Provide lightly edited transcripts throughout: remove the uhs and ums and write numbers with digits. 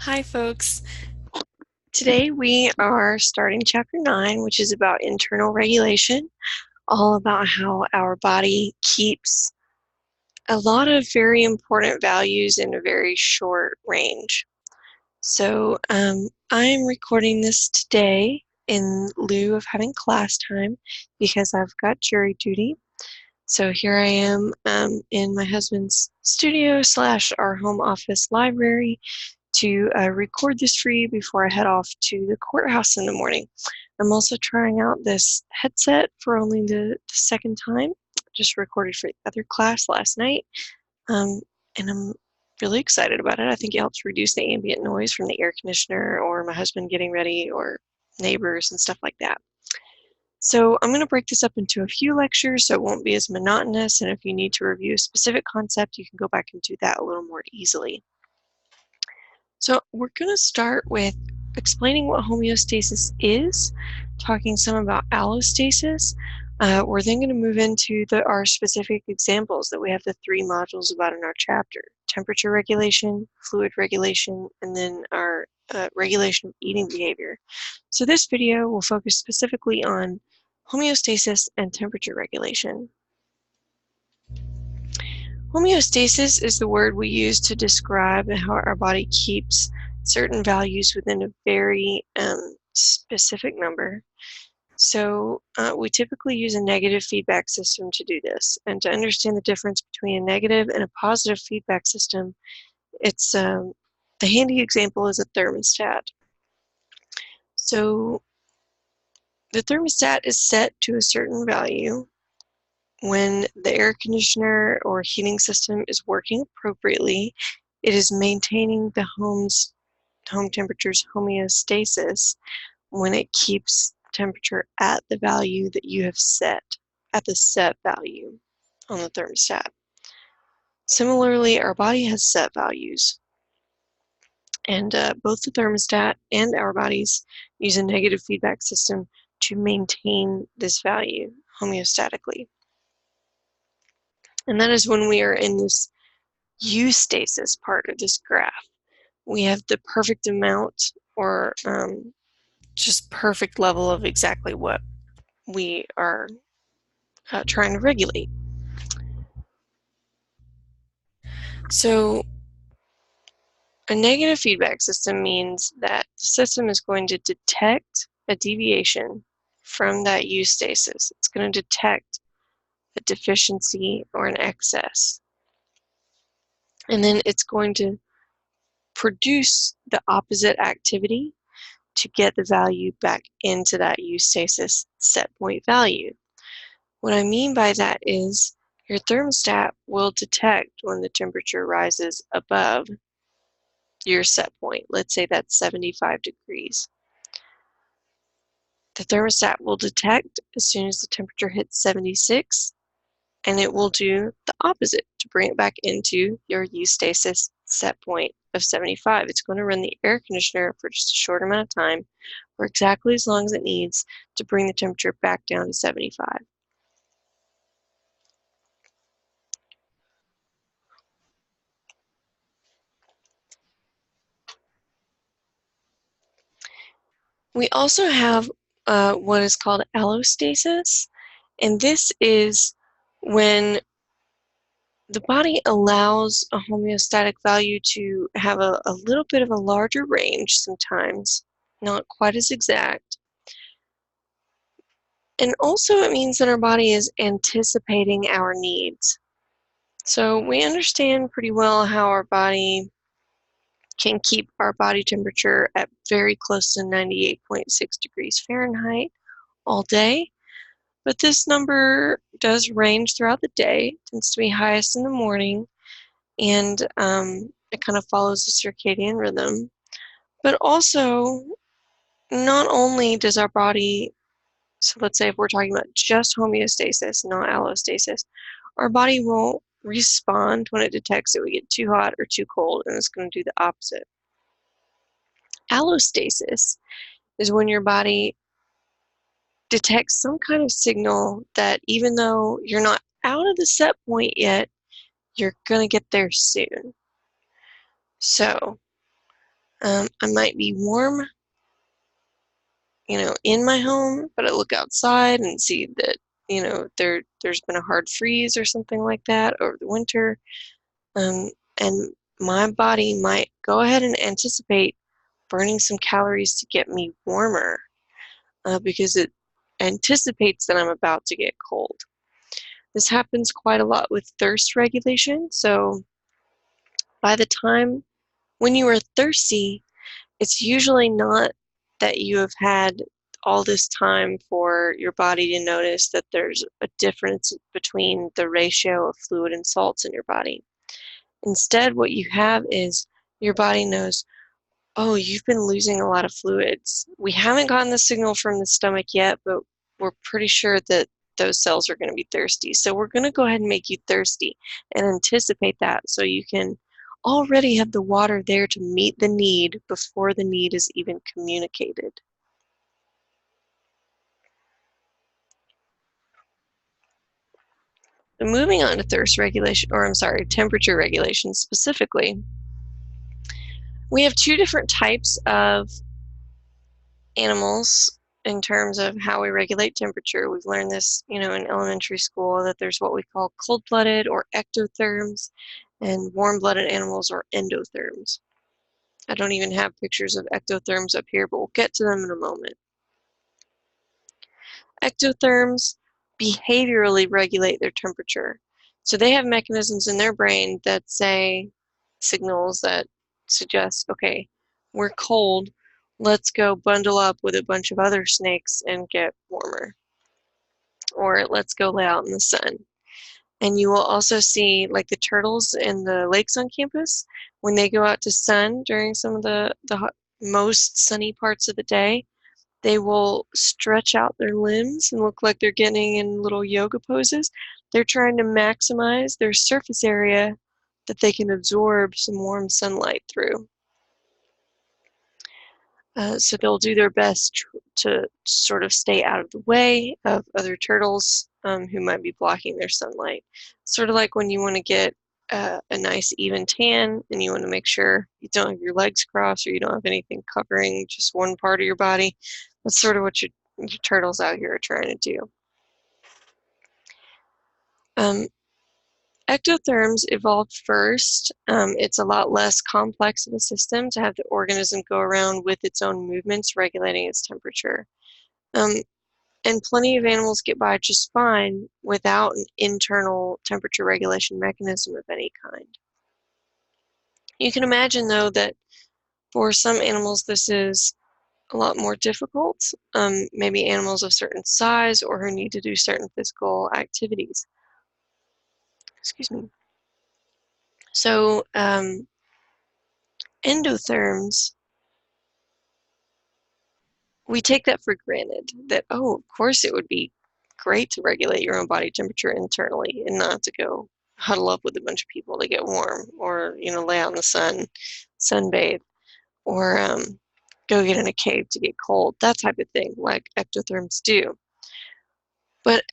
Hi folks. Today we are starting chapter 9, which is about internal regulation, all about how our body keeps a lot of very important values in a very short range. So I'm recording this today in lieu of having class time because I've got jury duty. So here I am in my husband's studio / our home office library to record this for you before I head off to the courthouse in the morning. I'm also trying out this headset for only the second time. Just recorded for the other class last night, and I'm really excited about it. I think it helps reduce the ambient noise from the air conditioner or my husband getting ready or neighbors and stuff like that. So I'm going to break this up into a few lectures so it won't be as monotonous, and if you need to review a specific concept, you can go back and do that a little more easily. So we're going to start with explaining what homeostasis is, talking some about allostasis. We're then going to move into our specific examples that we have the 3 modules about in our chapter: temperature regulation, fluid regulation, and then our regulation of eating behavior. So this video will focus specifically on homeostasis and temperature regulation. Homeostasis is the word we use to describe how our body keeps certain values within a very specific number. So we typically use a negative feedback system to do this. And to understand the difference between a negative and a positive feedback system, it's the handy example is a thermostat. So the thermostat is set to a certain value when the air conditioner or heating system is working appropriately. It is maintaining the home temperature's homeostasis when it keeps temperature at the value that you have set, at the set value on the thermostat. Similarly, our body has set values, and both the thermostat and our bodies use a negative feedback system to maintain this value homeostatically. And that is when we are in this eustasis part of this graph. We have the perfect amount or just perfect level of exactly what we are trying to regulate. So a negative feedback system means that the system is going to detect a deviation from that eustasis. It's going to detect a deficiency or an excess. And then it's going to produce the opposite activity to get the value back into that eustasis set point value. What I mean by that is your thermostat will detect when the temperature rises above your set point. Let's say that's 75 degrees. The thermostat will detect as soon as the temperature hits 76, and it will do the opposite to bring it back into your eustasis set point of 75. It's going to run the air conditioner for just a short amount of time, for exactly as long as it needs to bring the temperature back down to 75. We also have what is called allostasis, and this is when the body allows a homeostatic value to have a little bit of a larger range sometimes, not quite as exact. And also it means that our body is anticipating our needs. So we understand pretty well how our body can keep our body temperature at very close to 98.6 degrees Fahrenheit all day. But this number does range throughout the day. It tends to be highest in the morning, and it kind of follows the circadian rhythm. But also, not only does our body, so let's say if we're talking about just homeostasis, not allostasis, our body won't respond when it detects that we get too hot or too cold, and it's going to do the opposite. Allostasis is when your body detects some kind of signal that even though you're not out of the set point yet, you're going to get there soon. So I might be warm, in my home, but I look outside and see that, there's been a hard freeze or something like that over the winter. And my body might go ahead and anticipate burning some calories to get me warmer, because it anticipates that I'm about to get cold. This happens quite a lot with thirst regulation. So by the time when you are thirsty, it's usually not that you have had all this time for your body to notice that there's a difference between the ratio of fluid and salts in your body. Instead, what you have is your body knows, oh, you've been losing a lot of fluids. We haven't gotten the signal from the stomach yet, but we're pretty sure that those cells are going to be thirsty. So we're going to go ahead and make you thirsty and anticipate that so you can already have the water there to meet the need before the need is even communicated. So moving on to thirst regulation, or I'm sorry, temperature regulation specifically, we have two different types of animals in terms of how we regulate temperature. We've learned this, in elementary school, that there's what we call cold-blooded or ectotherms, and warm-blooded animals are endotherms. I don't even have pictures of ectotherms up here, but we'll get to them in a moment. Ectotherms behaviorally regulate their temperature. So they have mechanisms in their brain that say, signals that suggest, okay, we're cold, let's go bundle up with a bunch of other snakes and get warmer. Or let's go lay out in the sun. And you will also see, like the turtles in the lakes on campus, when they go out to sun during some of the most sunny parts of the day, they will stretch out their limbs and look like they're getting in little yoga poses. They're trying to maximize their surface area that they can absorb some warm sunlight through. So they'll do their best to sort of stay out of the way of other turtles who might be blocking their sunlight. Sort of like when you want to get a nice even tan and you want to make sure you don't have your legs crossed or you don't have anything covering just one part of your body. That's sort of what your turtles out here are trying to do. Ectotherms evolved first. It's a lot less complex of a system to have the organism go around with its own movements regulating its temperature. And plenty of animals get by just fine without an internal temperature regulation mechanism of any kind. You can imagine, though, that for some animals this is a lot more difficult, maybe animals of certain size or who need to do certain physical activities. Excuse me. So endotherms, we take that for granted, that, oh, of course it would be great to regulate your own body temperature internally and not to go huddle up with a bunch of people to get warm or, lay out in the sun, sunbathe, or go get in a cave to get cold, that type of thing, like ectotherms do. But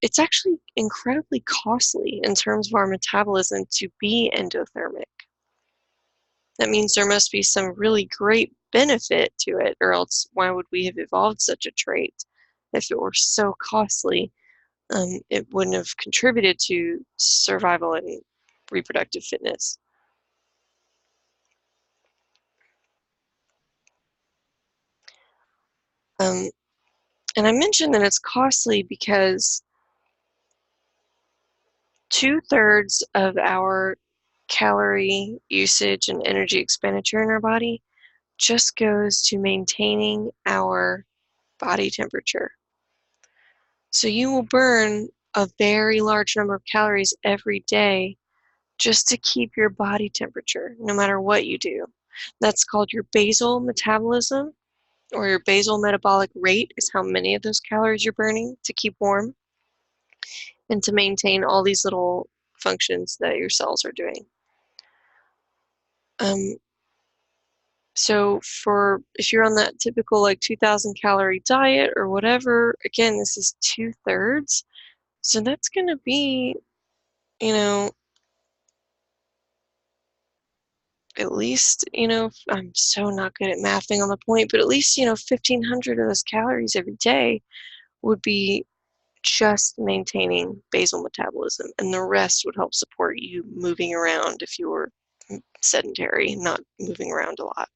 it's actually incredibly costly in terms of our metabolism to be endothermic. That means there must be some really great benefit to it, or else why would we have evolved such a trait? If it were so costly, it wouldn't have contributed to survival and reproductive fitness. Um, and I mentioned that it's costly because 2/3 of our calorie usage and energy expenditure in our body just goes to maintaining our body temperature. So you will burn a very large number of calories every day just to keep your body temperature, no matter what you do. That's called your basal metabolism, or your basal metabolic rate is how many of those calories you're burning to keep warm and to maintain all these little functions that your cells are doing. So if you're on that typical like 2,000 calorie diet or whatever, again, this is 2/3. So that's going to be, you know, at least, I'm so not good at mathing on the point, but at least, 1,500 of those calories every day would be just maintaining basal metabolism, and the rest would help support you moving around if you were sedentary, not moving around a lot.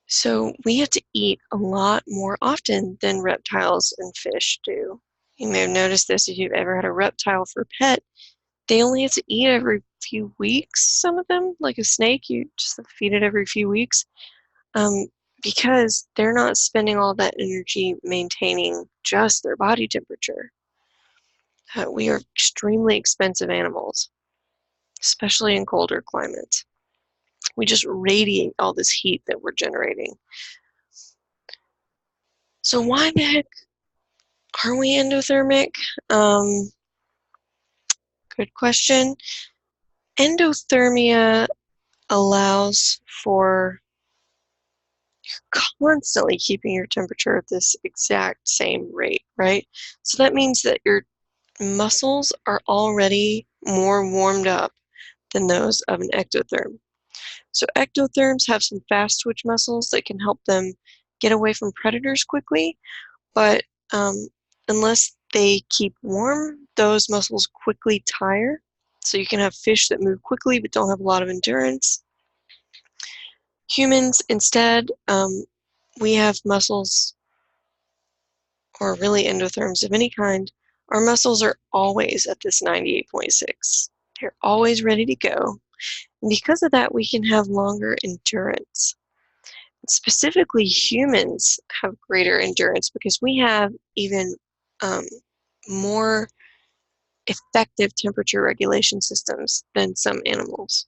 So we have to eat a lot more often than reptiles and fish do. You may have noticed this if you've ever had a reptile for a pet. They only have to eat every few weeks, some of them, like a snake, you just have to feed it every few weeks, because they're not spending all that energy maintaining just their body temperature. We are extremely expensive animals, especially in colder climates. We just radiate all this heat that we're generating. So why the heck are we endothermic? Good question. Endothermia allows for constantly keeping your temperature at this exact same rate, right? So that means that your muscles are already more warmed up than those of an ectotherm. So ectotherms have some fast twitch muscles that can help them get away from predators quickly, but unless they keep warm, those muscles quickly tire. So you can have fish that move quickly but don't have a lot of endurance. Humans, instead, we have muscles, or really endotherms of any kind. Our muscles are always at this 98.6. They're always ready to go. And because of that, we can have longer endurance. Specifically, humans have greater endurance because we have even more effective temperature regulation systems than some animals.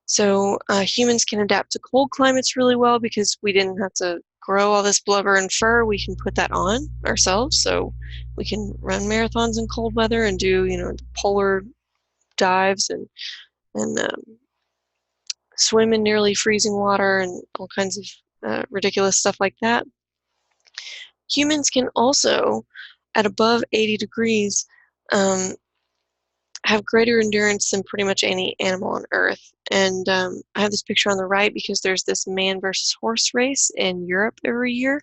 So humans can adapt to cold climates really well because we didn't have to grow all this blubber and fur. We can put that on ourselves, so we can run marathons in cold weather and do, polar dives and swim in nearly freezing water and all kinds of ridiculous stuff like that. Humans can also, at above 80 degrees, have greater endurance than pretty much any animal on Earth. And I have this picture on the right because there's this man versus horse race in Europe every year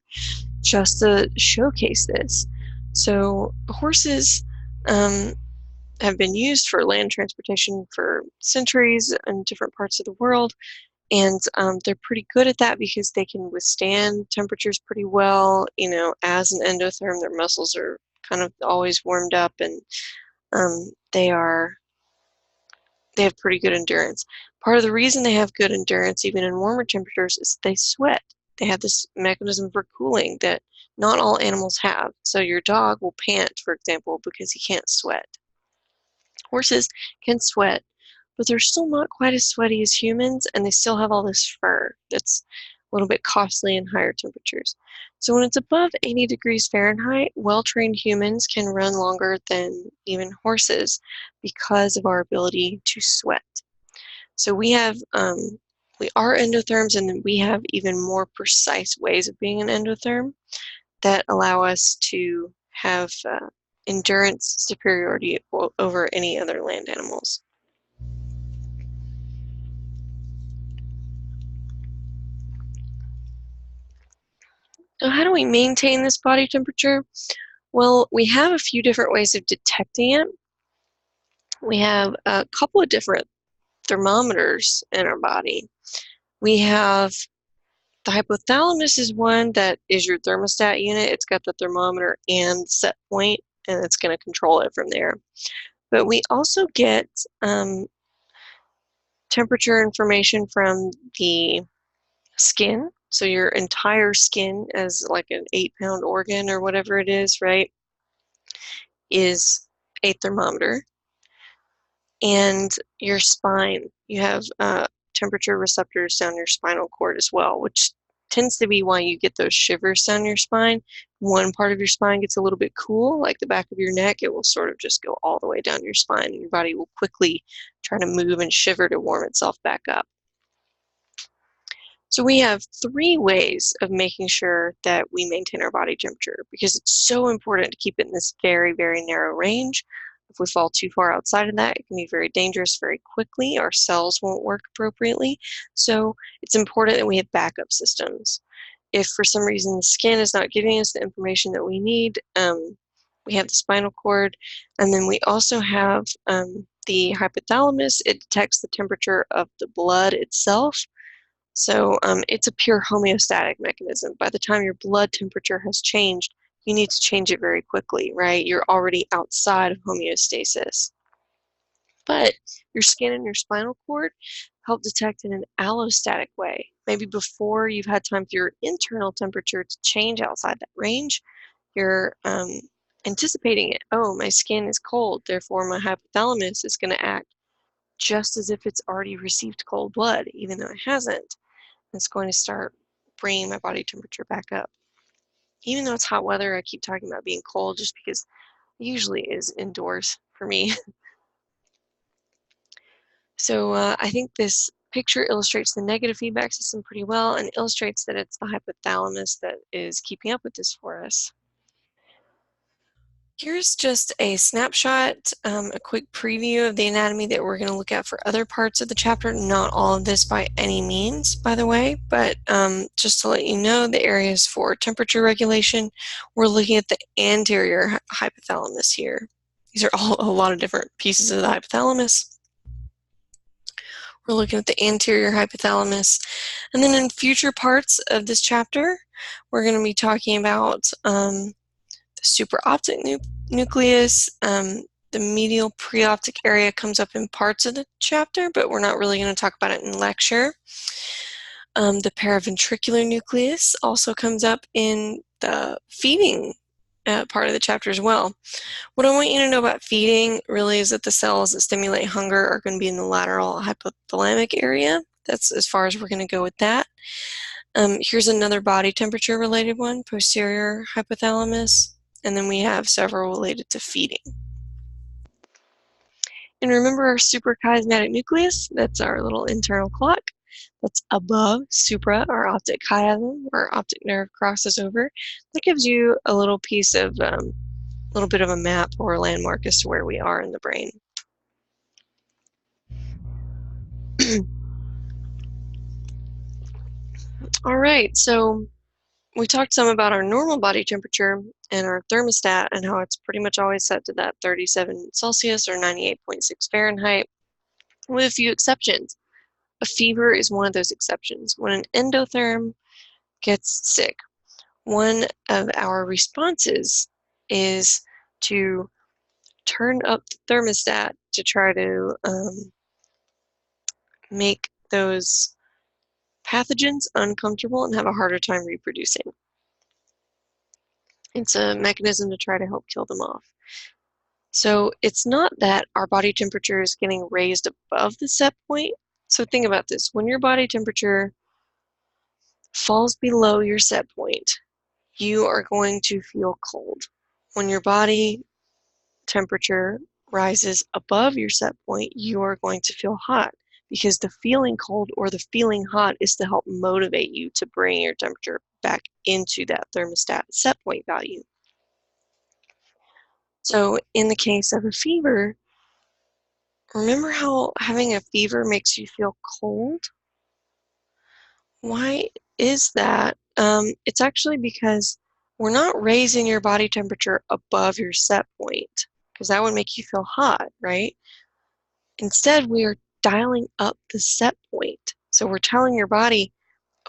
just to showcase this. So horses have been used for land transportation for centuries in different parts of the world. And they're pretty good at that because they can withstand temperatures pretty well. As an endotherm, their muscles are kind of always warmed up, and they have pretty good endurance. Part of the reason they have good endurance, even in warmer temperatures, is they sweat. They have this mechanism for cooling that not all animals have. So your dog will pant, for example, because he can't sweat. Horses can sweat, but they're still not quite as sweaty as humans, and they still have all this fur that's a little bit costly in higher temperatures. So when it's above 80 degrees Fahrenheit, well-trained humans can run longer than even horses because of our ability to sweat. So we are endotherms, and we have even more precise ways of being an endotherm that allow us to have endurance superiority over any other land animals. So how do we maintain this body temperature? Well, we have a few different ways of detecting it. We have a couple of different thermometers in our body. We have the hypothalamus is one that is your thermostat unit. It's got the thermometer and set point, and it's going to control it from there. But we also get temperature information from the skin. So your entire skin, as like an 8-pound organ or whatever it is, right, is a thermometer. And your spine, you have temperature receptors down your spinal cord as well, which tends to be why you get those shivers down your spine. One part of your spine gets a little bit cool, like the back of your neck, it will sort of just go all the way down your spine, and your body will quickly try to move and shiver to warm itself back up. So we have 3 ways of making sure that we maintain our body temperature, because it's so important to keep it in this very, very narrow range If we fall too far outside of that, it can be very dangerous very quickly. Our cells won't work appropriately. So it's important that we have backup systems. If for some reason the skin is not giving us the information that we need, we have the spinal cord, and then we also have the hypothalamus. It detects the temperature of the blood itself. So it's a pure homeostatic mechanism. By the time your blood temperature has changed, you need to change it very quickly, right? You're already outside of homeostasis. But your skin and your spinal cord help detect in an allostatic way. Maybe before you've had time for your internal temperature to change outside that range, you're anticipating it. Oh, my skin is cold, therefore my hypothalamus is going to act just as if it's already received cold blood, even though it hasn't. It's going to start bringing my body temperature back up. Even though it's hot weather, I keep talking about being cold just because it usually is indoors for me. So I think this picture illustrates the negative feedback system pretty well and illustrates that it's the hypothalamus that is keeping up with this for us. Here's just a snapshot, a quick preview of the anatomy that we're going to look at for other parts of the chapter. Not all of this by any means, by the way, but just to let you know, the areas for temperature regulation, we're looking at the anterior hypothalamus here. These are all a lot of different pieces of the hypothalamus. We're looking at the anterior hypothalamus. And then in future parts of this chapter, we're going to be talking about the supraoptic nucleus. The medial preoptic area comes up in parts of the chapter, but we're not really going to talk about it in lecture. The paraventricular nucleus also comes up in the feeding part of the chapter as well. What I want you to know about feeding really is that the cells that stimulate hunger are going to be in the lateral hypothalamic area. That's as far as we're going to go with that. Here's another body temperature related one, posterior hypothalamus, and then we have several related to feeding. And remember our suprachiasmatic nucleus? That's our little internal clock. That's above supra, our optic chiasm, our optic nerve crosses over. That gives you a little piece of, little bit of a map or a landmark as to where we are in the brain. All right, so we talked some about our normal body temperature and our thermostat and how it's pretty much always set to that 37 Celsius or 98.6 Fahrenheit, with a few exceptions. A fever is one of those exceptions. When an endotherm gets sick, one of our responses is to turn up the thermostat to try to make those pathogens uncomfortable and have a harder time reproducing. It's a mechanism to try to help kill them off. So it's not that our body temperature is getting raised above the set point. So think about this. When your body temperature falls below your set point, you are going to feel cold. When your body temperature rises above your set point, you are going to feel hot, because the feeling cold or the feeling hot is to help motivate you to bring your temperature back into that thermostat set point value. So in the case of a fever, remember how having a fever makes you feel cold? Why is that? It's actually because we're not raising your body temperature above your set point, because that would make you feel hot, right? Instead, we are dialing up the set point. So we're telling your body,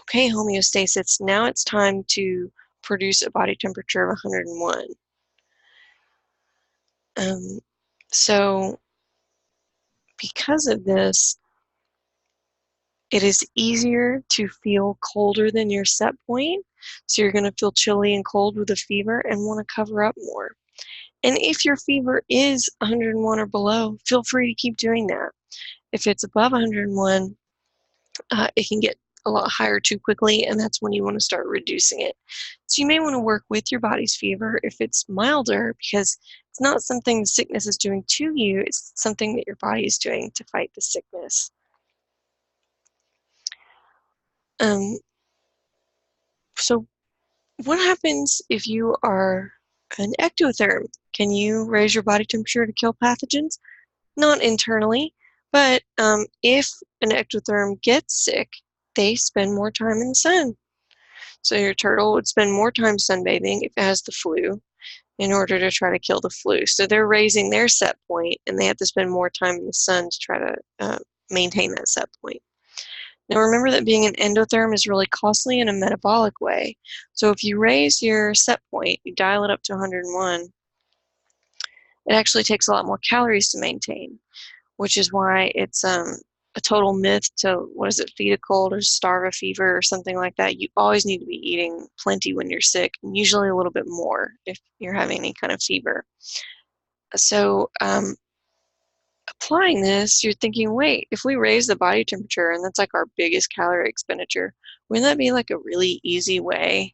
okay, homeostasis, now it's time to produce a body temperature of 101. So because of this, it is easier to feel colder than your set point. So you're going to feel chilly and cold with a fever and want to cover up more. And if your fever is 101 or below, feel free to keep doing that. If it's above 101, it can get a lot higher too quickly, and that's when you want to start reducing it. So you may want to work with your body's fever if it's milder, because it's not something the sickness is doing to you, it's something that your body is doing to fight the sickness. So what happens if you are An ectotherm. Can you raise your body temperature to kill pathogens? Not internally, but if an ectotherm gets sick, they spend more time in the sun. So your turtle would spend more time sunbathing if it has the flu in order to try to kill the flu. So they're raising their set point, and they have to spend more time in the sun to try to maintain that set point. Now remember that being an endotherm is really costly in a metabolic way. So if you raise your set point, you dial it up to 101, it actually takes a lot more calories to maintain, which is why it's a total myth to, what is it, feed a cold or starve a fever or something like that. You always need to be eating plenty when you're sick, and usually a little bit more if you're having any kind of fever. So applying this, you're thinking, wait, if we raise the body temperature, and that's like our biggest calorie expenditure, wouldn't that be like a really easy way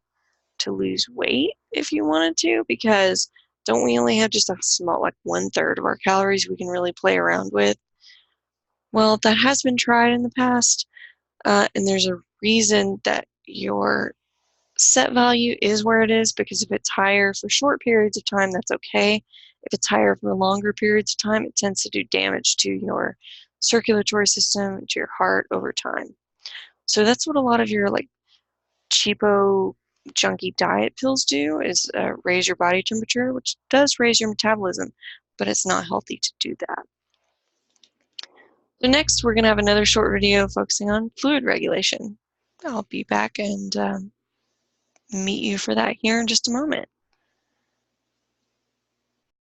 to lose weight if you wanted to? Because don't we only have just a small, like 1/3 of our calories we can really play around with? Well, that has been tried in the past, and there's a reason that your set value is where it is, because if it's higher for short periods of time, that's okay. If it's higher for longer periods of time, it tends to do damage to your circulatory system, to your heart over time. So that's what a lot of your like cheapo, junky diet pills do, is raise your body temperature, which does raise your metabolism, but it's not healthy to do that. So next, we're going to have another short video focusing on fluid regulation. I'll be back and meet you for that here in just a moment.